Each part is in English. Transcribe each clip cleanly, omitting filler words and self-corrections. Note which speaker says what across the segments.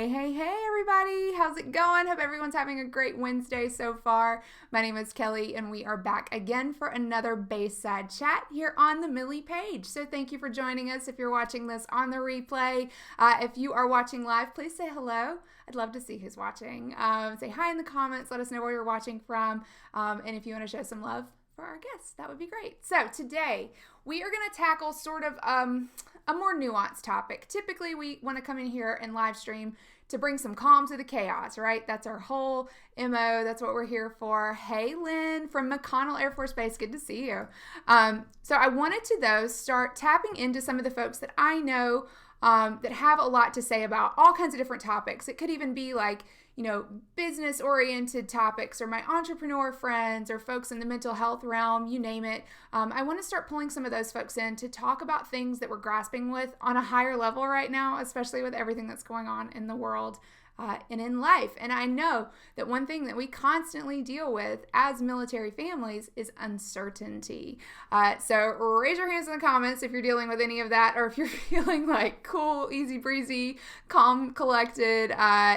Speaker 1: Hey, everybody. How's it going? Hope everyone's having a great Wednesday so far. My name is Kelly, and we are back again for another Baseside Chat here on the Millie page. So thank you for joining us. If you're watching this on the replay, if you are watching live, please say hello. I'd love to see who's watching. Say hi in the comments. Let us know where you're watching from. And if you want to show some love for our guests, that would be great. So today we are going to tackle sort of a more nuanced topic. Typically we want to come in here and live stream to bring some calm to the chaos, right? That's our whole MO. That's what we're here for. Hey, Lynn from McConnell Air Force Base. Good to see you. So I wanted to, though, start tapping into some of the folks that I know that have a lot to say about all kinds of different topics. It could even be like, business-oriented topics, or my entrepreneur friends, or folks in the mental health realm, you name it. I want to start pulling some of those folks in to talk about things that we're grasping with on a higher level right now, especially with everything that's going on in the world and in life. And I know that one thing that we constantly deal with as military families is uncertainty. So raise your hands in the comments if you're dealing with any of that, or if you're feeling like cool, easy breezy, calm, collected,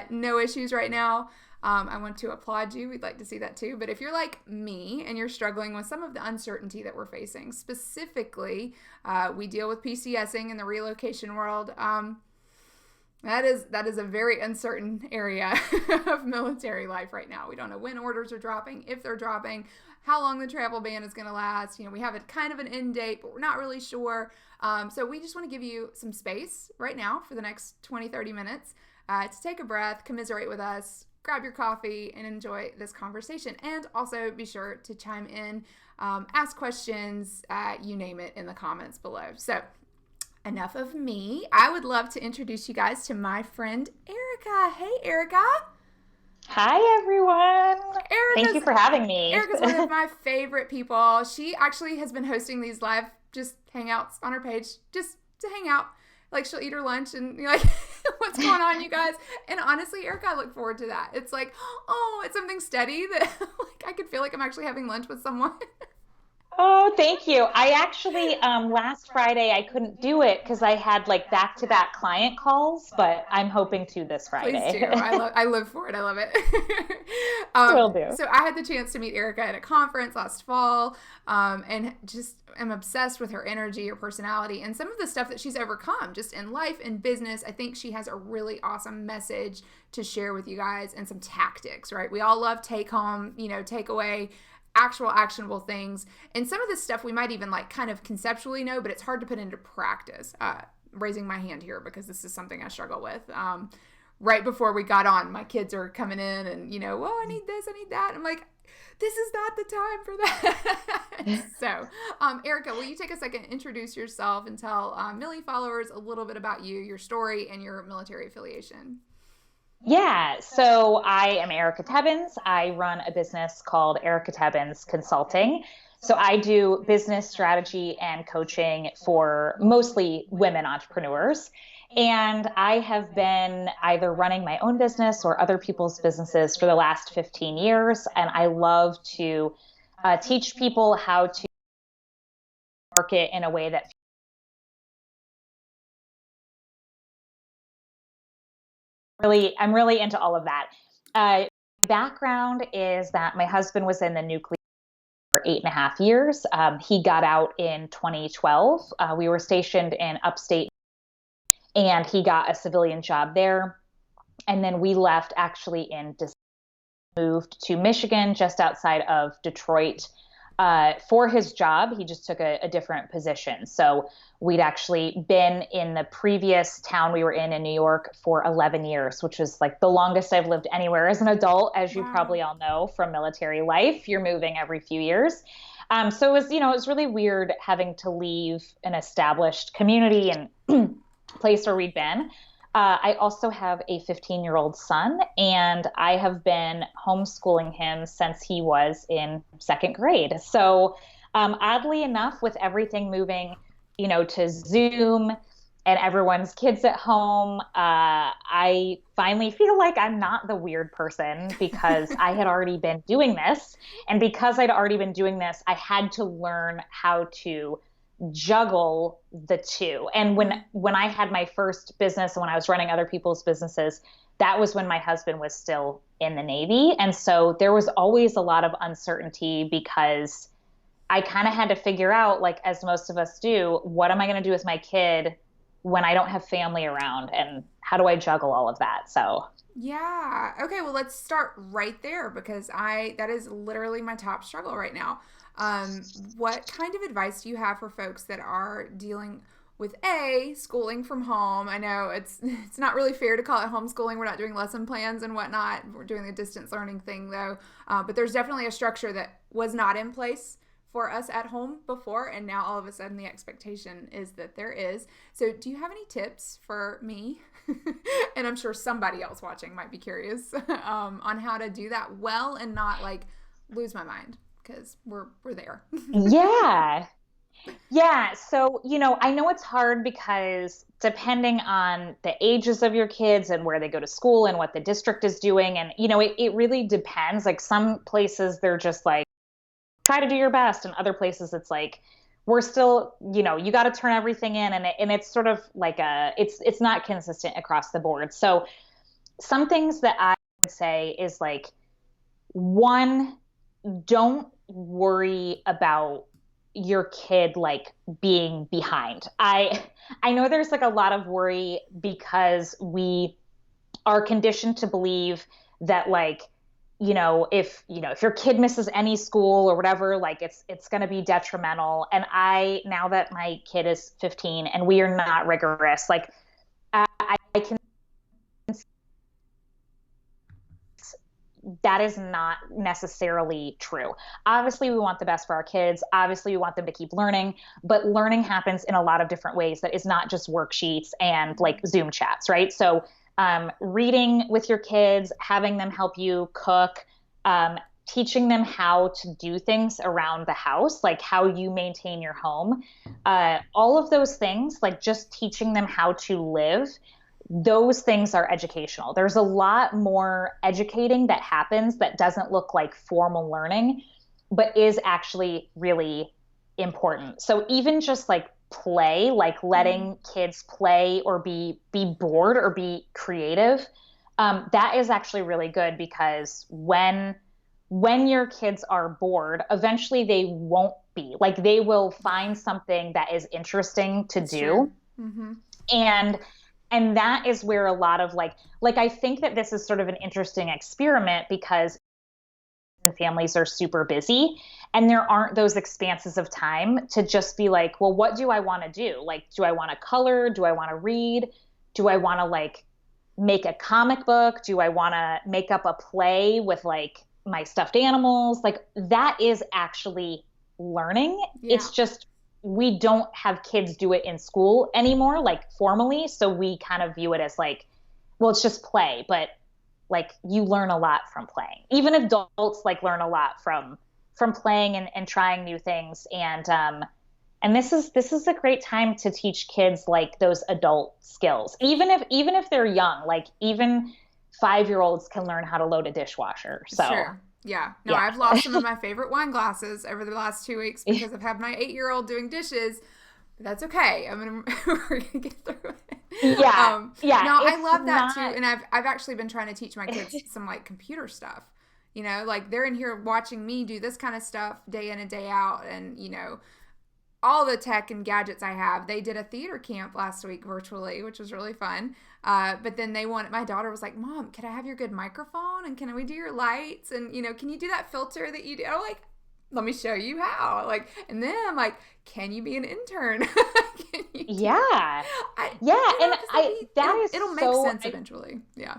Speaker 1: no issues right now. I want to applaud you. We'd like to see that too. But if you're like me and you're struggling with some of the uncertainty that we're facing, specifically, we deal with PCSing in the relocation world. That is a very uncertain area of military life right now. We don't know when orders are dropping, if they're dropping, how long the travel ban is going to last. We have a kind of an end date, but we're not really sure. So we just want to give you some space right now for the next 20, 30 minutes to take a breath, commiserate with us, grab your coffee, and enjoy this conversation. And also be sure to chime in, ask questions, you name it, in the comments below. So enough of me. I would love to introduce you guys to my friend, Erika. Hey, Erika.
Speaker 2: Hi, everyone. Thank you for having me.
Speaker 1: Erika's one of my favorite people. She actually has been hosting these live just hangouts on her page just to hang out. Like, she'll eat her lunch and you're like, what's going on, you guys? And honestly, Erika, I look forward to that. It's like, oh, it's something steady that like I could feel like I'm actually having lunch with someone.
Speaker 2: Oh, thank you. I actually, last Friday, I couldn't do it because I had like back-to-back client calls, but I'm hoping to this Friday.
Speaker 1: Please do. I live for it. I love it.
Speaker 2: Will do.
Speaker 1: So I had the chance to meet Erika at a conference last fall, and just am obsessed with her energy, her personality, and some of the stuff that she's overcome just in life and business. I think she has a really awesome message to share with you guys, and some tactics, right? We all love take home, take away, actual actionable things. And some of this stuff we might even like kind of conceptually know, but it's hard to put into practice. Raising my hand here because this is something I struggle with. Right before we got on, my kids are coming in and, I need this, I need that. I'm like, this is not the time for that. So, Erika, will you take a second, introduce yourself, and tell Millie followers a little bit about you, your story, and your military affiliation?
Speaker 2: Yeah, so I am Erika Tebbens. I run a business called Erika Tebbens Consulting. So I do business strategy and coaching for mostly women entrepreneurs. And I have been either running my own business or other people's businesses for the last 15 years. And I love to teach people how to market in a way that I'm really into all of that. Background is that my husband was in the nuclear for 8.5 years. He got out in 2012. We were stationed in upstate, and he got a civilian job there. And then we left actually in December, moved to Michigan, just outside of Detroit. For his job, he just took a different position. So we'd actually been in the previous town we were in New York, for 11 years, which was like the longest I've lived anywhere as an adult, as you probably all know from military life. You're moving every few years. So it was really weird having to leave an established community and place where we'd been. I also have a 15-year-old son, and I have been homeschooling him since he was in second grade. So oddly enough, with everything moving, to Zoom and everyone's kids at home, I finally feel like I'm not the weird person because I had already been doing this. And because I'd already been doing this, I had to learn how to juggle the two. And when I had my first business and when I was running other people's businesses, that was when my husband was still in the Navy. And so there was always a lot of uncertainty because I kind of had to figure out, like, as most of us do, what am I going to do with my kid when I don't have family around, and how do I juggle all of that? So
Speaker 1: Yeah. Okay, well, let's start right there because that is literally my top struggle right now. Um, what kind of advice do you have for folks that are dealing with schooling from home? I know it's not really fair to call it homeschooling. We're not doing lesson plans and whatnot. We're doing the distance learning thing though. But there's definitely a structure that was not in place for us at home before, and now all of a sudden the expectation is that there is. So do you have any tips for me? And I'm sure somebody else watching might be curious on how to do that well and not like lose my mind because we're there.
Speaker 2: yeah. Yeah. So, I know it's hard because depending on the ages of your kids and where they go to school and what the district is doing, and, it really depends. Like some places they're just like, try to do your best. And other places it's like, we're still, you got to turn everything in. And it's sort of like it's not consistent across the board. So some things that I would say is like, one, don't worry about your kid like being behind. I know there's like a lot of worry because we are conditioned to believe that like, if your kid misses any school or whatever, like it's going to be detrimental. And now that my kid is 15 and we are not rigorous, like I can, that is not necessarily true. Obviously, we want the best for our kids. Obviously, we want them to keep learning, but learning happens in a lot of different ways that is not just worksheets and like Zoom chats, right? So reading with your kids, having them help you cook, teaching them how to do things around the house, like how you maintain your home, all of those things, like just teaching them how to live. Those things are educational. There's a lot more educating that happens that doesn't look like formal learning, but is actually really important. So even just like play, like letting kids play or be bored or be creative, that is actually really good because when your kids are bored, eventually they won't be. Like they will find something that is interesting to do.
Speaker 1: Mm-hmm.
Speaker 2: And that is where a lot of like I think that this is sort of an interesting experiment because families are super busy and there aren't those expanses of time to just be like, well, what do I want to do? Like, do I want to color? Do I want to read? Do I want to like make a comic book? Do I want to make up a play with like my stuffed animals? Like that is actually learning.
Speaker 1: Yeah.
Speaker 2: It's just we don't have kids do it in school anymore, like formally. So we kind of view it as like, well, it's just play, but like you learn a lot from playing. Even adults like learn a lot from playing and trying new things. And this is a great time to teach kids like those adult skills. Even if they're young, like even 5-year-olds can learn how to load a dishwasher. So
Speaker 1: sure. Yeah. No, yeah. I've lost some of my favorite wine glasses over the last 2 weeks because I've had my 8-year-old doing dishes. But that's okay. We're gonna get through it.
Speaker 2: Yeah.
Speaker 1: No, I love that too. And I've actually been trying to teach my kids some like computer stuff. Like they're in here watching me do this kind of stuff day in and day out, and all the tech and gadgets I have. They did a theater camp last week virtually, which was really fun. But then my daughter was like, Mom, can I have your good microphone? And can we do your lights? And, can you do that filter that you do? I'm like, let me show you how. Like, and then I'm like, can you be an intern?
Speaker 2: Yeah.
Speaker 1: It'll make sense eventually. Yeah.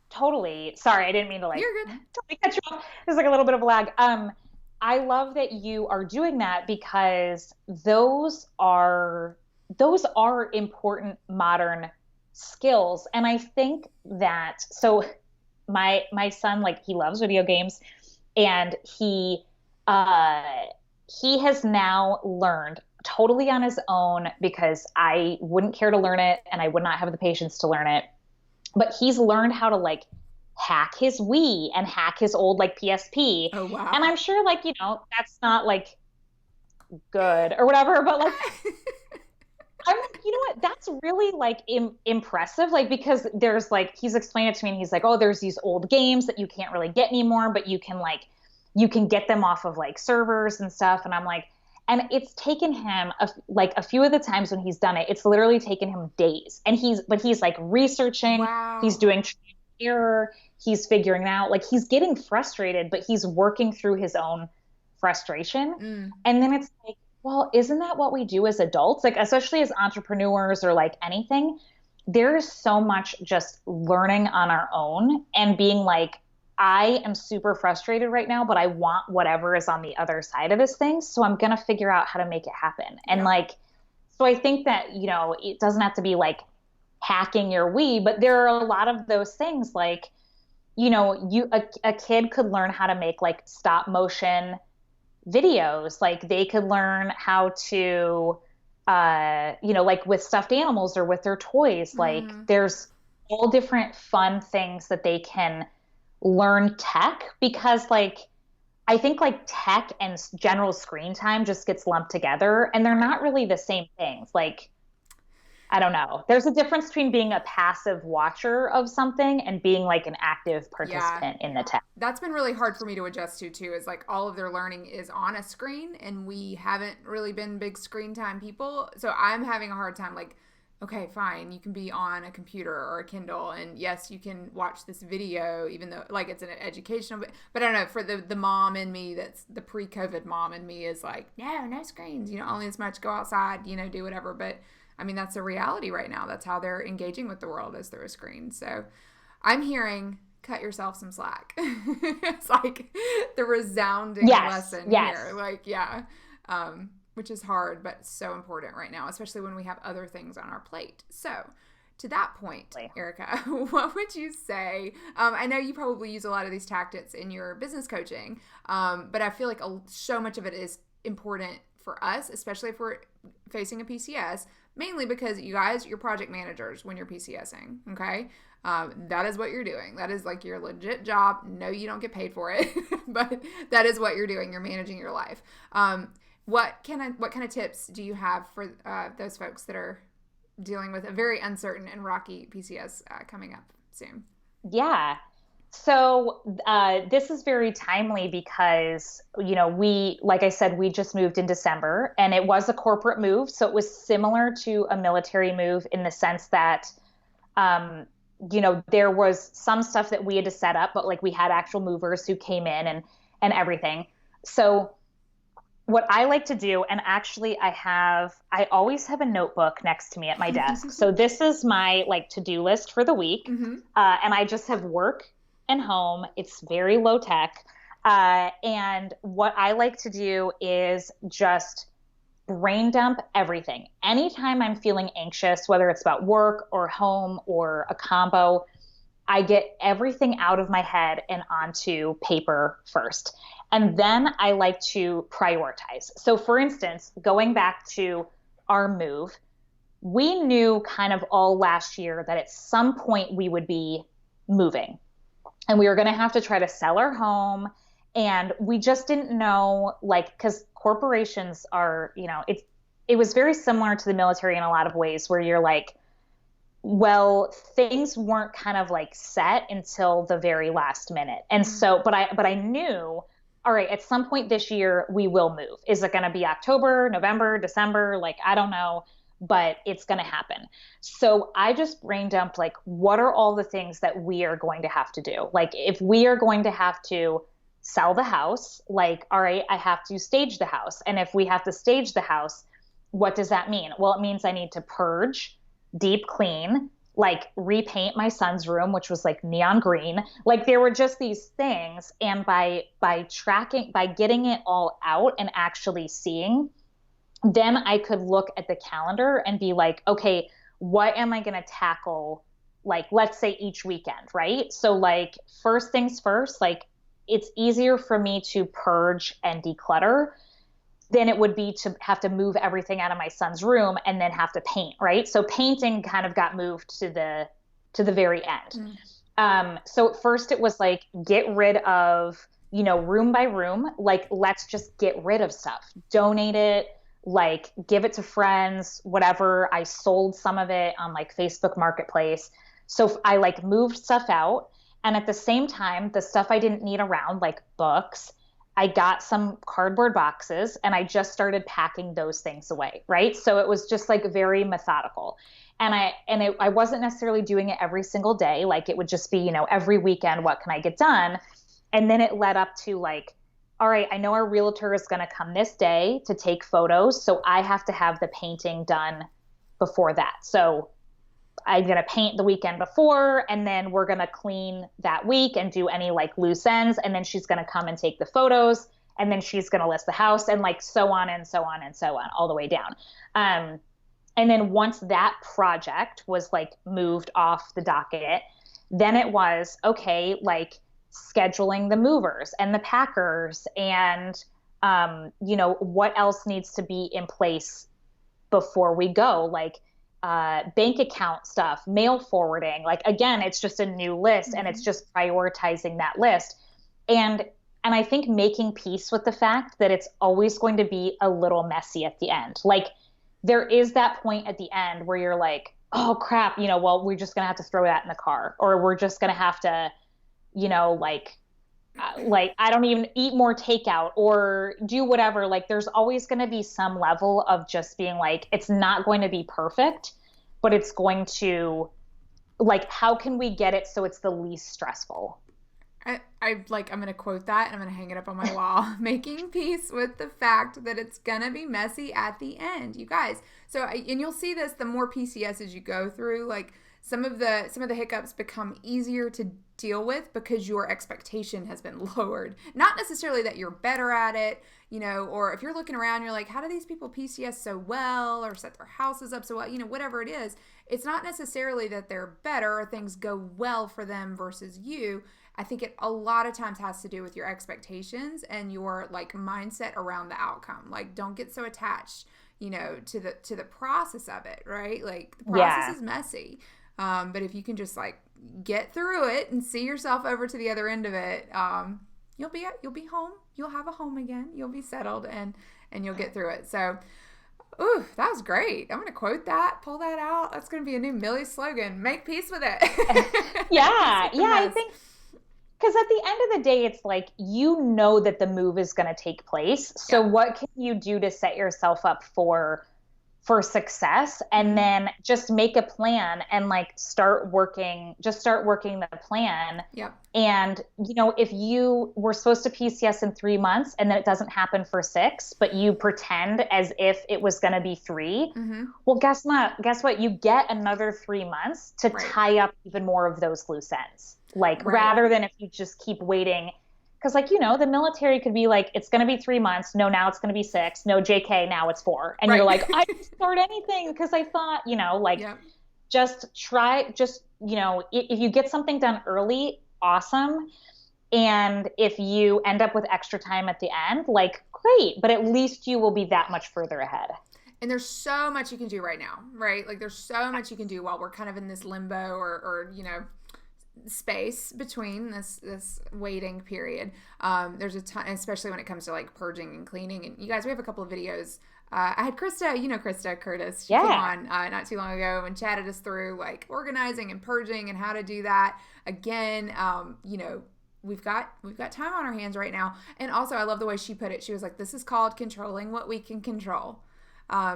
Speaker 2: Totally. Sorry, I didn't mean to like
Speaker 1: You're good.
Speaker 2: Totally cut you off. There's like a little bit of a lag. I love that you are doing that because those are important modern skills. And I think that, so my son, like he loves video games, and he has now learned totally on his own because I wouldn't care to learn it and I would not have the patience to learn it. But he's learned how to like hack his Wii and hack his old like PSP.
Speaker 1: Oh, wow.
Speaker 2: And I'm sure like, that's not like good or whatever, but like, I'm like, you know what? that's really like impressive. Like, because there's like, he's explained it to me and he's like, oh, there's these old games that you can't really get anymore, but you can get them off of like servers and stuff. And I'm like, and it's taken him like a few of the times when he's done it, it's literally taken him days. And he's like researching,
Speaker 1: Wow.
Speaker 2: he's doing trial and error, he's figuring out, like he's getting frustrated, but he's working through his own frustration. And then it's like, well, isn't that what we do as adults? Like, especially as entrepreneurs or like anything, there is so much just learning on our own and being like, I am super frustrated right now, but I want whatever is on the other side of this thing. So I'm going to figure out how to make it happen. And like, so I think that, you know, it doesn't have to be like hacking your Wii, but there are a lot of those things like, you know, a kid could learn how to make like stop motion videos. Like they could learn how to, you know, like with stuffed animals or with their toys, like there's all different fun things that they can learn tech, because like I think like tech and general screen time just gets lumped together and they're not really the same things. Like, I don't know. There's a difference between being a passive watcher of something and being like an active participant in the tech.
Speaker 1: That's been really hard for me to adjust to too, is like all of their learning is on a screen and we haven't really been big screen time people. So I'm having a hard time like, okay, fine, you can be on a computer or a Kindle, and yes, you can watch this video, even though like it's an educational, but I don't know, for the mom in me, that's the pre-COVID mom in me is like, no screens, you know, only as much, go outside, you know, do whatever. But I mean, that's a reality right now. That's how they're engaging with the world, is through a screen. So I'm hearing, cut yourself some slack. It's like the resounding lesson here. Like, which is hard, but so important right now, especially when we have other things on our plate. So to that point, Erika, what would you say? I know you probably use a lot of these tactics in your business coaching, but I feel like so much of it is important for us, especially if we're facing a PCS, mainly because you guys, you're project managers when you're PCSing, okay? That is what you're doing. That is like your legit job. No, you don't get paid for it, but that is what you're doing. You're managing your life. What kind of tips do you have for those folks that are dealing with a very uncertain and rocky PCS coming up soon?
Speaker 2: Yeah. So this is very timely because, you know, like I said, we just moved in December and it was a corporate move. So it was similar to a military move in the sense that, you know, there was some stuff that we had to set up, but like we had actual movers who came in and everything. So what I like to do, and actually I always have a notebook next to me at my desk. So this is my like to-do list for the week. And I just have work and home. It's very low tech. And what I like to do is just brain dump everything. Anytime I'm feeling anxious, whether it's about work or home or a combo, I get everything out of my head and onto paper first. And then I like to prioritize. So for instance, going back to our move, we knew kind of all last year that at some point we would be moving and we were going to have to try to sell our home. And we just didn't know, like, because corporations are, you know, it was very similar to the military in a lot of ways where you're like, well, things weren't kind of like set until the very last minute. And so, but I knew, all right, at some point this year, we will move. Is it going to be October, November, December? Like, I don't know, but it's going to happen. So I just brain dumped, like, what are all the things that we are going to have to do? Like, if we are going to have to sell the house, like, all right, I have to stage the house. And if we have to stage the house, what does that mean? Well, it means I need to purge, deep clean, like repaint my son's room, which was like neon green. Like there were just these things. And by getting it all out and actually seeing, then I could look at the calendar and be like, okay, what am I going to tackle? Like, let's say each weekend, right? So like first things first, like it's easier for me to purge and declutter than it would be to have to move everything out of my son's room and then have to paint, right? So painting kind of got moved to the very end. So at first it was like, get rid of, you know, room by room, like let's just get rid of stuff, donate it, like give it to friends, whatever. I sold some of it on like Facebook Marketplace. So I like moved stuff out. And at the same time, the stuff I didn't need around, like books, I got some cardboard boxes and I just started packing those things away. Right. So it was just like very methodical. And I wasn't necessarily doing it every single day. Like it would just be, you know, every weekend, what can I get done? And then it led up to like, all right, I know our realtor is going to come this day to take photos. So I have to have the painting done before that. So I'm going to paint the weekend before, and then we're going to clean that week and do any like loose ends. And then she's going to come and take the photos, and then she's going to list the house, and like so on and so on and so on, all the way down. And then once that project was like moved off the docket, then it was okay, like scheduling the movers and the packers and, you know, what else needs to be in place before we go, like bank account stuff, mail forwarding. Like, again, it's just a new list and it's just prioritizing that list. And I think making peace with the fact that it's always going to be a little messy at the end. Like there is that point at the end where you're like, oh crap, you know, well, we're just going to have to throw that in the car, or we're just going to have to, you know, like I don't even eat more takeout or do whatever. Like there's always going to be some level of just being like, it's not going to be perfect, but it's going to, like, how can we get it so it's the least stressful?
Speaker 1: I'm going to quote that and I'm going to hang it up on my wall. Making peace with the fact that it's going to be messy at the end, you guys. So, and you'll see this, the more PCS as you go through, like some of the hiccups become easier to deal with because your expectation has been lowered. Not necessarily that you're better at it, you know, or if you're looking around, you're like, how do these people PCS so well or set their houses up so well, you know, whatever it is. It's not necessarily that they're better or things go well for them versus you. I think it a lot of times has to do with your expectations and your like mindset around the outcome. Like don't get so attached, you know, to the process of it, right? Like the process is messy. But if you can just like get through it and see yourself over to the other end of it, you'll be home. You'll have a home again. You'll be settled and you'll get through it. So, ooh, that was great. I'm going to quote that, pull that out. That's going to be a new Millie slogan. Make peace with it.
Speaker 2: Yeah. I think because at the end of the day, it's like, you know that the move is going to take place. So what can you do to set yourself up for success? And then just make a plan and like start working the plan.
Speaker 1: Yep.
Speaker 2: And, you know, if you were supposed to PCS in 3 months and then it doesn't happen for 6, but you pretend as if it was going to be 3, well, guess what? You get another 3 months to tie up even more of those loose ends. Like rather than if you just keep waiting. Because, like, you know, the military could be like, it's going to be 3 months. No, now it's going to be 6. No, JK, now it's 4. And you're like, I didn't start anything because I thought, you know, like, just try, you know, if you get something done early, awesome. And if you end up with extra time at the end, like, great. But at least you will be that much further ahead.
Speaker 1: And there's so much you can do right now, right? Like, there's so much you can do while we're kind of in this limbo or you know, space between this waiting period. There's a ton, especially when it comes to like purging and cleaning. And you guys, we have a couple of videos. I had Krista, you know, Krista Curtis, she came on not too long ago and chatted us through like organizing and purging and how to do that. Again, you know, we've got time on our hands right now. And also I love the way she put it. She was like, this is called controlling what we can control.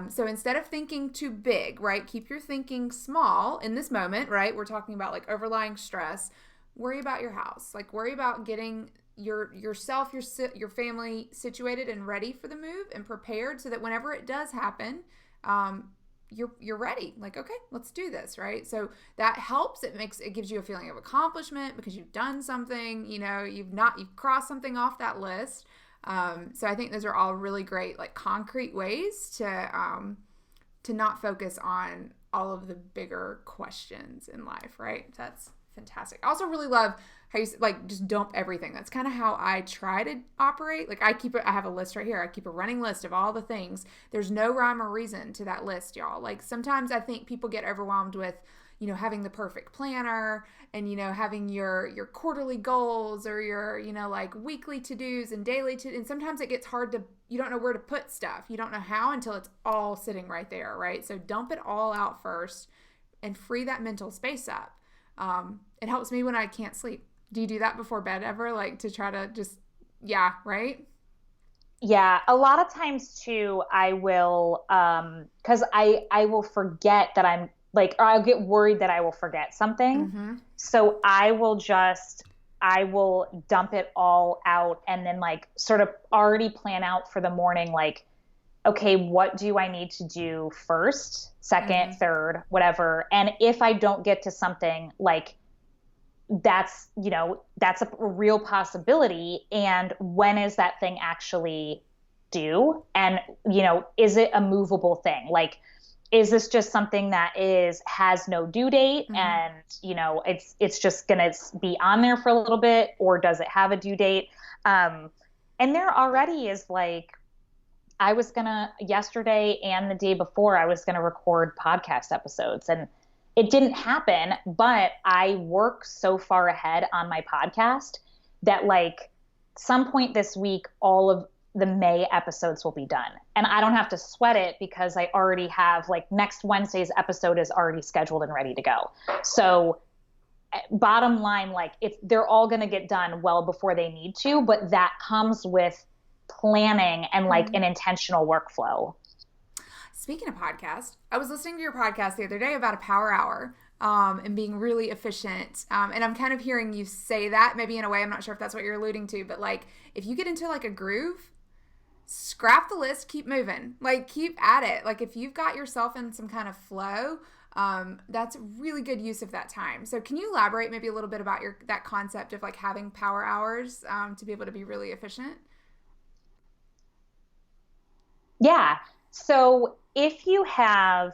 Speaker 1: So instead of thinking too big, right, keep your thinking small in this moment, right? We're talking about like overlying stress. Worry about your house. Like worry about getting yourself, your family situated and ready for the move and prepared so that whenever it does happen, you're ready. Like, okay, let's do this, right? So that helps. It gives you a feeling of accomplishment because you've done something, you know, you've crossed something off that list. So I think those are all really great, like concrete ways to not focus on all of the bigger questions in life, right? That's fantastic. I also really love how you like just dump everything. That's kind of how I try to operate. Like I have a list right here. I keep a running list of all the things. There's no rhyme or reason to that list, y'all. Like sometimes I think people get overwhelmed with, having the perfect planner and, having your quarterly goals or your, like weekly to-dos and daily and sometimes it gets hard you don't know where to put stuff. You don't know how until it's all sitting right there, right? So dump it all out first and free that mental space up. It helps me when I can't sleep. Do you do that before bed ever? Like to try to just, yeah, right?
Speaker 2: Yeah, a lot of times too, I will, because I will forget that I'm like, or I'll get worried that I will forget something.
Speaker 1: Mm-hmm.
Speaker 2: So I will dump it all out and then like sort of already plan out for the morning, like, okay, what do I need to do first, second, third, whatever. And if I don't get to something, like that's a real possibility. And when is that thing actually due? And, is it a movable thing? Like, is this just something that has no due date and, it's just going to be on there for a little bit, or does it have a due date? And there already is like, yesterday and the day before, I was going to record podcast episodes and it didn't happen, but I work so far ahead on my podcast that like some point this week, all of the May episodes will be done. And I don't have to sweat it because I already have like next Wednesday's episode is already scheduled and ready to go. So bottom line, like they're all going to get done well before they need to, but that comes with planning and like an intentional workflow.
Speaker 1: Speaking of podcast, I was listening to your podcast the other day about a power hour and being really efficient. And I'm kind of hearing you say that maybe in a way, I'm not sure if that's what you're alluding to, but like if you get into like a groove, scrap the list, keep moving, like keep at it. Like if you've got yourself in some kind of flow, that's really good use of that time. So can you elaborate maybe a little bit about that concept of like having power hours to be able to be really efficient?
Speaker 2: Yeah. So if you have,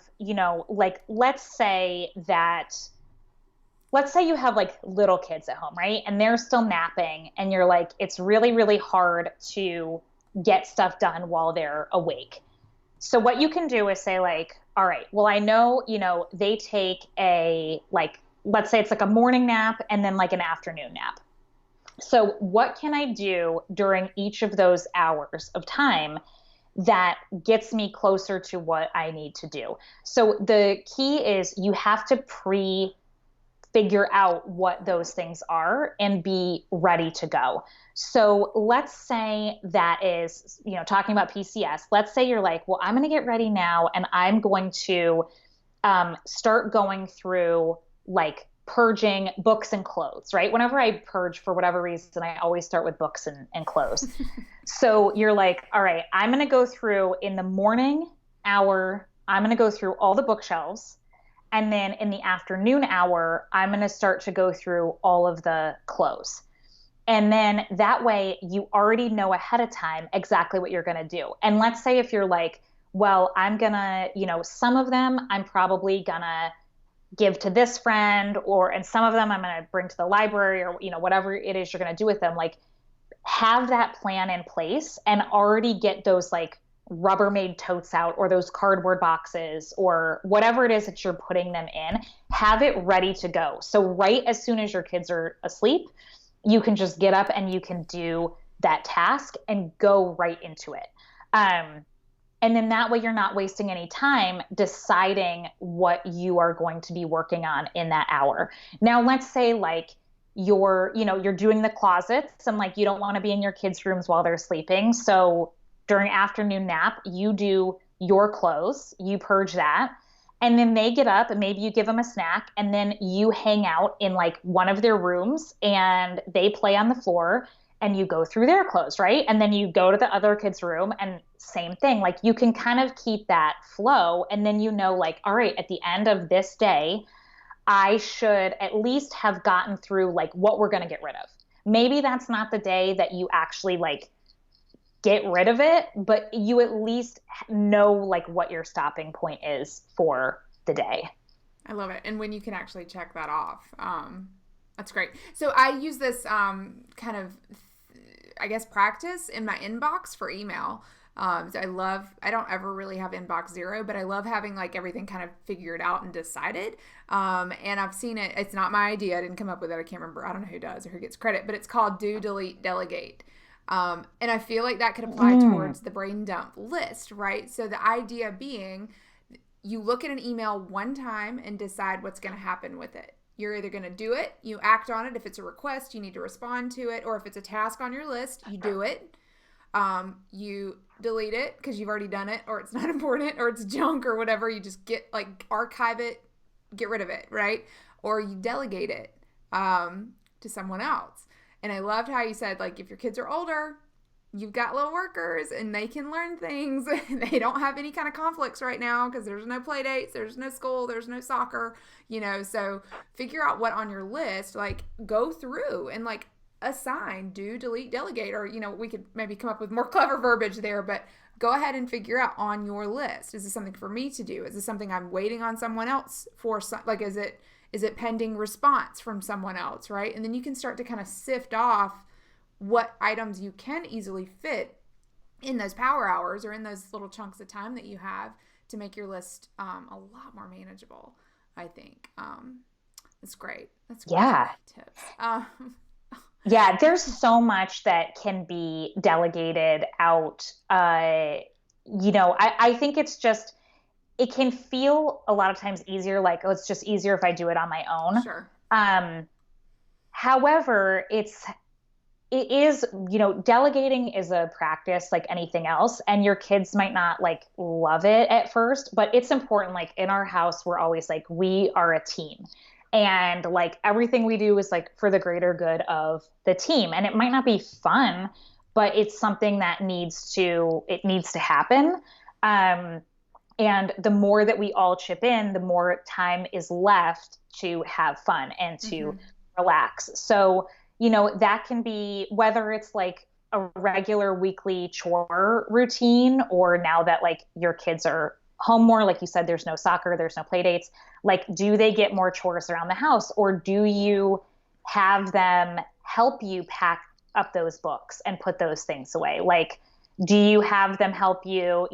Speaker 2: like, let's say you have like little kids at home, right? And they're still napping and you're like, it's really, really hard to get stuff done while they're awake. So what you can do is say like, all right, well, I know, they take let's say it's like a morning nap and then like an afternoon nap. So what can I do during each of those hours of time that gets me closer to what I need to do? So the key is you have to figure out what those things are and be ready to go. So let's say that is, talking about PCS, let's say you're like, well, I'm going to get ready now and I'm going to start going through like purging books and clothes, right? Whenever I purge for whatever reason, I always start with books and clothes. So you're like, all right, I'm going to go through in the morning hour, I'm going to go through all the bookshelves. And then in the afternoon hour, I'm going to start to go through all of the clothes. And then that way you already know ahead of time exactly what you're going to do. And let's say if you're like, well, I'm going to, some of them I'm probably going to give to this friend and some of them I'm going to bring to the library or, whatever it is you're going to do with them, like have that plan in place and already get those like Rubbermaid totes out or those cardboard boxes or whatever it is that you're putting them in, have it ready to go. So right as soon as your kids are asleep, you can just get up and you can do that task and go right into it. And then that way you're not wasting any time deciding what you are going to be working on in that hour. Now, let's say like you're doing the closets and like you don't want to be in your kids' rooms while they're sleeping. So during afternoon nap, you do your clothes, you purge that, and then they get up and maybe you give them a snack and then you hang out in like one of their rooms and they play on the floor and you go through their clothes, right? And then you go to the other kid's room and same thing. Like you can kind of keep that flow and then like, all right, at the end of this day, I should at least have gotten through like what we're going to get rid of. Maybe that's not the day that you actually like get rid of it, but you at least know like what your stopping point is for the day.
Speaker 1: I love it. And when you can actually check that off, that's great. So I use this kind of I guess, practice in my inbox for email. So I don't ever really have inbox zero, but I love having like everything kind of figured out and decided. And I've seen it. It's not my idea. I didn't come up with it. I can't remember. I don't know who does or who gets credit, but it's called Do, Delete, Delegate. And I feel like that could apply towards the brain dump list, right? So the idea being, you look at an email one time and decide what's going to happen with it. You're either going to do it, you act on it. If it's a request, you need to respond to it. Or if it's a task on your list, you do it. You delete it because you've already done it, or it's not important, or it's junk or whatever. You just archive it, get rid of it, right? Or you delegate it to someone else. And I loved how you said, like, if your kids are older, you've got little workers and they can learn things. They don't have any kind of conflicts right now because there's no play dates, there's no school, there's no soccer, so figure out what on your list, like, go through and like assign, do, delete, delegate, or, we could maybe come up with more clever verbiage there, but go ahead and figure out on your list. Is this something for me to do? Is this something I'm waiting on someone else for? Like, is it pending response from someone else, right? And then you can start to kind of sift off what items you can easily fit in those power hours or in those little chunks of time that you have to make your list a lot more manageable, I think. That's great. That's great.
Speaker 2: Yeah.
Speaker 1: Tips.
Speaker 2: Yeah, there's so much that can be delegated out. I think it can feel a lot of times easier, like, oh, it's just easier if I do it on my own.
Speaker 1: Sure.
Speaker 2: However, it is, delegating is a practice like anything else, and your kids might not like love it at first, but it's important. Like in our house, we're always like, we are a team. And like everything we do is like for the greater good of the team. And it might not be fun, but it's something that needs to happen. And the more that we all chip in, the more time is left to have fun and to relax. So, that can be whether it's like a regular weekly chore routine, or now that like your kids are home more, like you said, there's no soccer, there's no play dates. Like, do they get more chores around the house, or do you have them help you pack up those books and put those things away? Like, do you have them help you,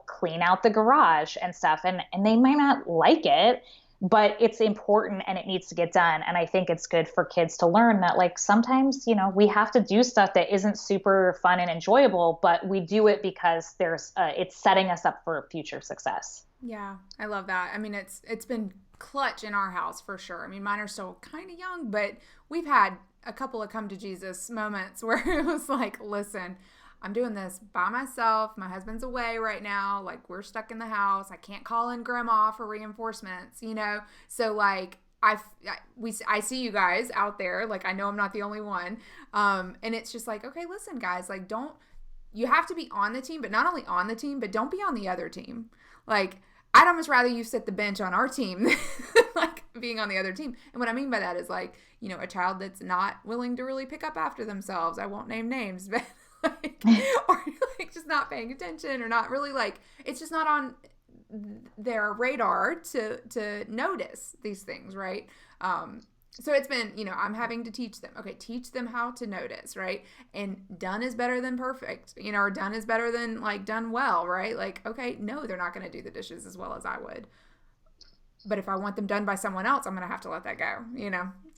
Speaker 2: clean out the garage and stuff? And they might not like it, but it's important and it needs to get done. And I think it's good for kids to learn that, like, sometimes, we have to do stuff that isn't super fun and enjoyable, but we do it because it's setting us up for future success.
Speaker 1: Yeah, I love that. I mean, it's been clutch in our house for sure. I mean, mine are still kind of young, but we've had a couple of come to Jesus moments where it was like, listen, I'm doing this by myself. My husband's away right now. Like, we're stuck in the house. I can't call in grandma for reinforcements, So like, I see you guys out there. Like, I know I'm not the only one. And it's just like, okay, listen, guys, like, you have to be on the team, but not only on the team, but don't be on the other team. Like, I'd almost rather you sit the bench on our team than like being on the other team. And what I mean by that is like, a child that's not willing to really pick up after themselves. I won't name names, but like, or like just not paying attention, or not really like, it's just not on their radar to notice these things, right? So it's been, I'm having to teach them how to notice, right? And done is better than perfect, or done is better than like done well, right? Like, okay, no, they're not going to do the dishes as well as I would. But if I want them done by someone else, I'm going to have to let that go,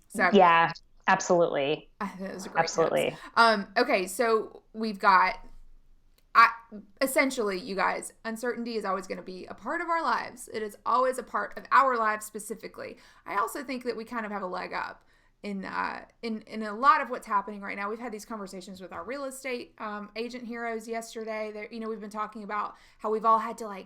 Speaker 1: So
Speaker 2: yeah, absolutely.
Speaker 1: That was a great
Speaker 2: absolutely.
Speaker 1: Okay, so we've got, essentially, you guys, uncertainty is always going to be a part of our lives. It is always a part of our lives specifically. I also think that we kind of have a leg up in a lot of what's happening right now. We've had these conversations with our real estate agent heroes yesterday. We've been talking about how we've all had to,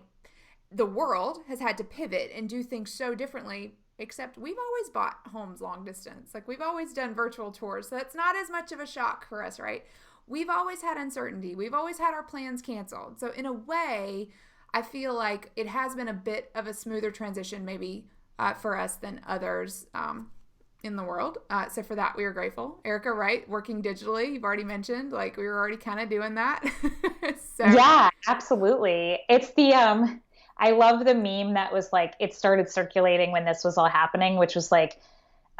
Speaker 1: the world has had to pivot and do things so differently, except we've always bought homes long distance. Like, we've always done virtual tours, so that's not as much of a shock for us, right? We've always had uncertainty. We've always had our plans canceled. So in a way, I feel like it has been a bit of a smoother transition maybe for us than others in the world. So for that, we are grateful. Erika, right? Working digitally, you've already mentioned, like, we were already kind of doing that. So.
Speaker 2: Yeah, absolutely. It's I love the meme that was like, it started circulating when this was all happening, which was like,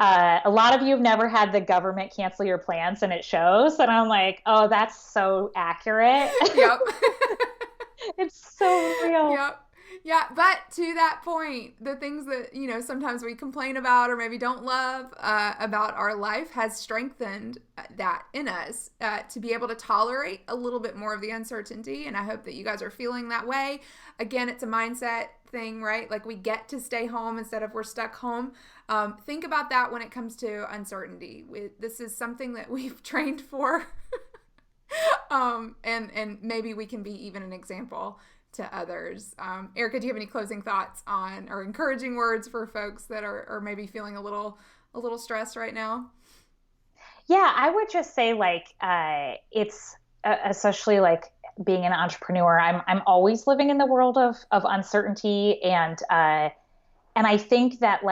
Speaker 2: A lot of you have never had the government cancel your plans and it shows. And I'm like, oh, that's so accurate.
Speaker 1: Yep.
Speaker 2: It's so real.
Speaker 1: Yep. Yeah, but to that point, the things that, sometimes we complain about or maybe don't love about our life has strengthened that in us to be able to tolerate a little bit more of the uncertainty. And I hope that you guys are feeling that way. Again, it's a mindset thing, right? Like we get to stay home instead of we're stuck home. Think about that when it comes to uncertainty. This is something that we've trained for. And maybe we can be even an example to others. Erika, do you have any closing thoughts on or encouraging words for folks that are maybe feeling a little stressed right now?
Speaker 2: Yeah, I would just say it's especially like being an entrepreneur. I'm always living in the world of uncertainty, and I think that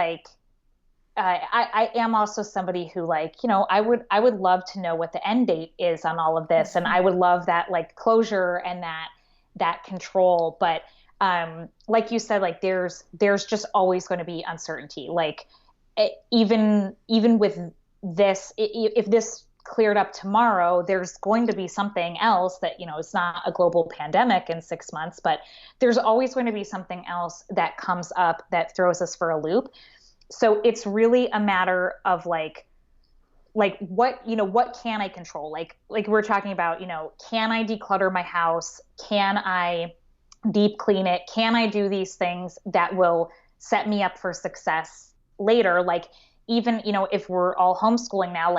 Speaker 2: I am also somebody who I would love to know what the end date is on all of this, and I would love that closure and that control. But like you said, there's just always going to be uncertainty. Even with this, if this cleared up tomorrow, there's going to be something else that, it's not a global pandemic in 6 months, but there's always going to be something else that comes up that throws us for a loop. So it's really a matter of what can I control? Like we're talking about, can I declutter my house? Can I deep clean it? Can I do these things that will set me up for success later? Even, if we're all homeschooling now,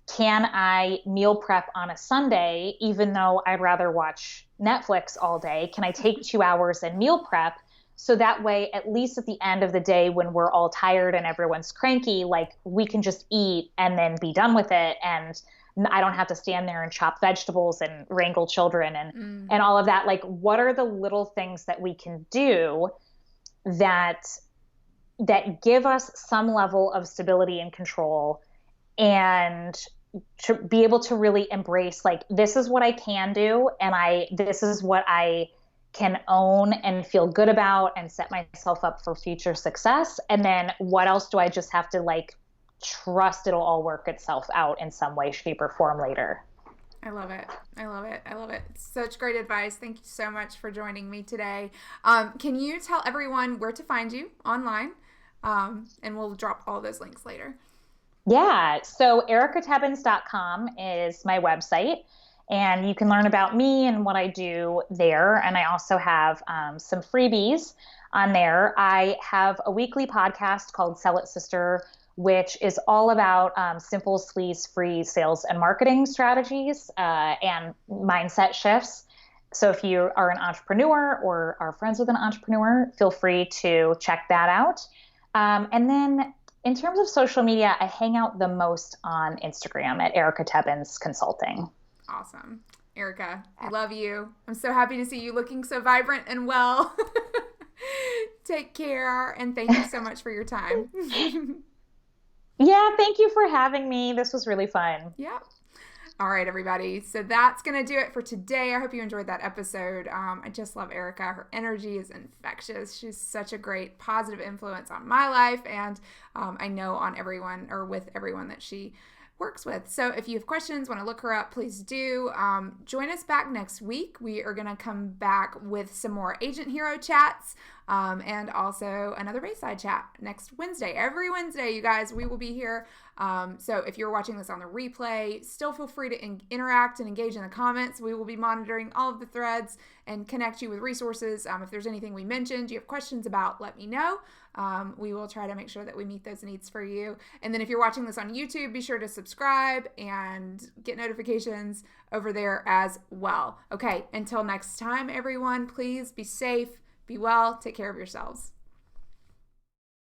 Speaker 2: can I meal prep on a Sunday, even though I'd rather watch Netflix all day? Can I take 2 hours and meal prep? So that way, at least at the end of the day, when we're all tired and everyone's cranky, we can just eat and then be done with it. And I don't have to stand there and chop vegetables and wrangle children and all of that. What are the little things that we can do that give us some level of stability and control, and to be able to really embrace, this is what I can do, and this is what I can own and feel good about and set myself up for future success. And then what else do I just have to trust it'll all work itself out in some way, shape, or form later?
Speaker 1: I love it. I love it. I love it. Such great advice. Thank you so much for joining me today. Can you tell everyone where to find you online? And we'll drop all those links later.
Speaker 2: Yeah. So erikatebbens.com is my website. And you can learn about me and what I do there. And I also have some freebies on there. I have a weekly podcast called Sell It Sister, which is all about simple, squeeze-free sales and marketing strategies and mindset shifts. So if you are an entrepreneur or are friends with an entrepreneur, feel free to check that out. And then in terms of social media, I hang out the most on Instagram at Erika Tebbens Consulting.
Speaker 1: Awesome. Erika, I love you. I'm so happy to see you looking so vibrant and well. Take care, and thank you so much for your time.
Speaker 2: Yeah, thank you for having me. This was really fun.
Speaker 1: Yeah. All right, everybody. So that's going to do it for today. I hope you enjoyed that episode. I just love Erika. Her energy is infectious. She's such a great positive influence on my life, and I know on everyone or with everyone that she works with. So if you have questions, want to look her up, please do. Join us back next week. We are going to come back with some more Agent Hero chats and also another Baseside Chat next Wednesday. Every Wednesday, you guys, we will be here. So if you're watching this on the replay, still feel free to interact and engage in the comments. We will be monitoring all of the threads and connect you with resources. If there's anything we mentioned you have questions about, let me know. We will try to make sure that we meet those needs for you. And then if you're watching this on YouTube, be sure to subscribe and get notifications over there as well. Okay, until next time, everyone, please be safe, be well, take care of yourselves.